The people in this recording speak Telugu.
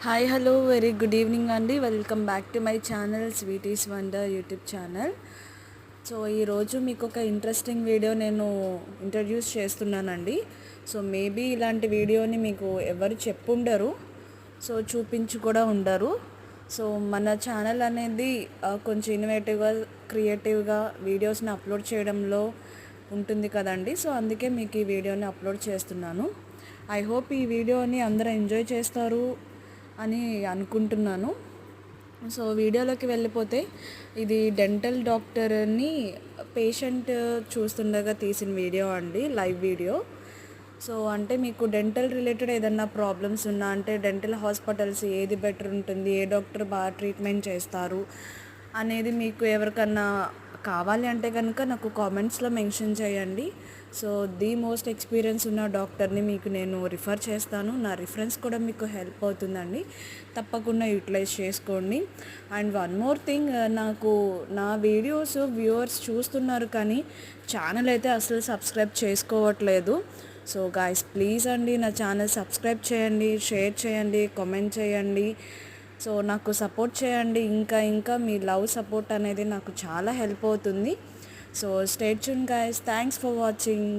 Hi hello very good evening అండి. Welcome back to my channel sweeties wonder YouTube channel. So ఈరోజు మీకు ఒక ఇంట్రెస్టింగ్ వీడియో నేను ఇంట్రడ్యూస్ చేస్తున్నానండి. సో మేబీ ఇలాంటి వీడియోని మీకు ఎవరు చెప్పుండరు, సో చూపించి కూడా ఉండరు. సో మన ఛానల్ అనేది కొంచెం ఇన్నోవేటివ్గా క్రియేటివ్గా వీడియోస్ని అప్లోడ్ చేయడంలో ఉంటుంది కదండి. సో అందుకే మీకు ఈ వీడియోని అప్లోడ్ చేస్తున్నాను. ఐ హోప్ ఈ వీడియోని అందరూ ఎంజాయ్ చేస్తారు అని అనుకుంటున్నాను. సో వీడియోలోకి వెళ్ళిపోతే, ఇది డెంటల్ డాక్టర్ని పేషెంట్ చూస్తుండగా తీసిన వీడియో అండి, లైవ్ వీడియో. సో అంటే మీకు డెంటల్ రిలేటెడ్ ఏదన్నా ప్రాబ్లమ్స్ ఉన్నా, అంటే డెంటల్ హాస్పిటల్స్ ఏది బెటర్ ఉంటుంది, ఏ డాక్టర్ బాగా ట్రీట్మెంట్ చేస్తారు అనేది మీకు ఎవరికన్నా కావాలి అంటే కనుక నాకు కామెంట్స్లో మెన్షన్ చేయండి. సో ది మోస్ట్ ఎక్స్పీరియన్స్ ఉన్న డాక్టర్ని మీకు నేను రిఫర్ చేస్తాను. నా రిఫరెన్స్ కూడా మీకు హెల్ప్ అవుతుందండి, తప్పకుండా యూటిలైజ్ చేసుకోండి. అండ్ వన్ మోర్ థింగ్, నాకు నా వీడియోస్ వ్యూవర్స్ చూస్తున్నారు కానీ ఛానల్ అయితే అసలు సబ్స్క్రైబ్ చేసుకోవట్లేదు. సో గాయ్స్ ప్లీజ్ అండి, నా ఛానల్ సబ్స్క్రైబ్ చేయండి, షేర్ చేయండి, కామెంట్ చేయండి. సో నాకు సపోర్ట్ చేయండి. ఇంకా మీ లవ్ సపోర్ట్ అనేది నాకు చాలా హెల్ప్ అవుతుంది. So stay tune guys, thanks for watching.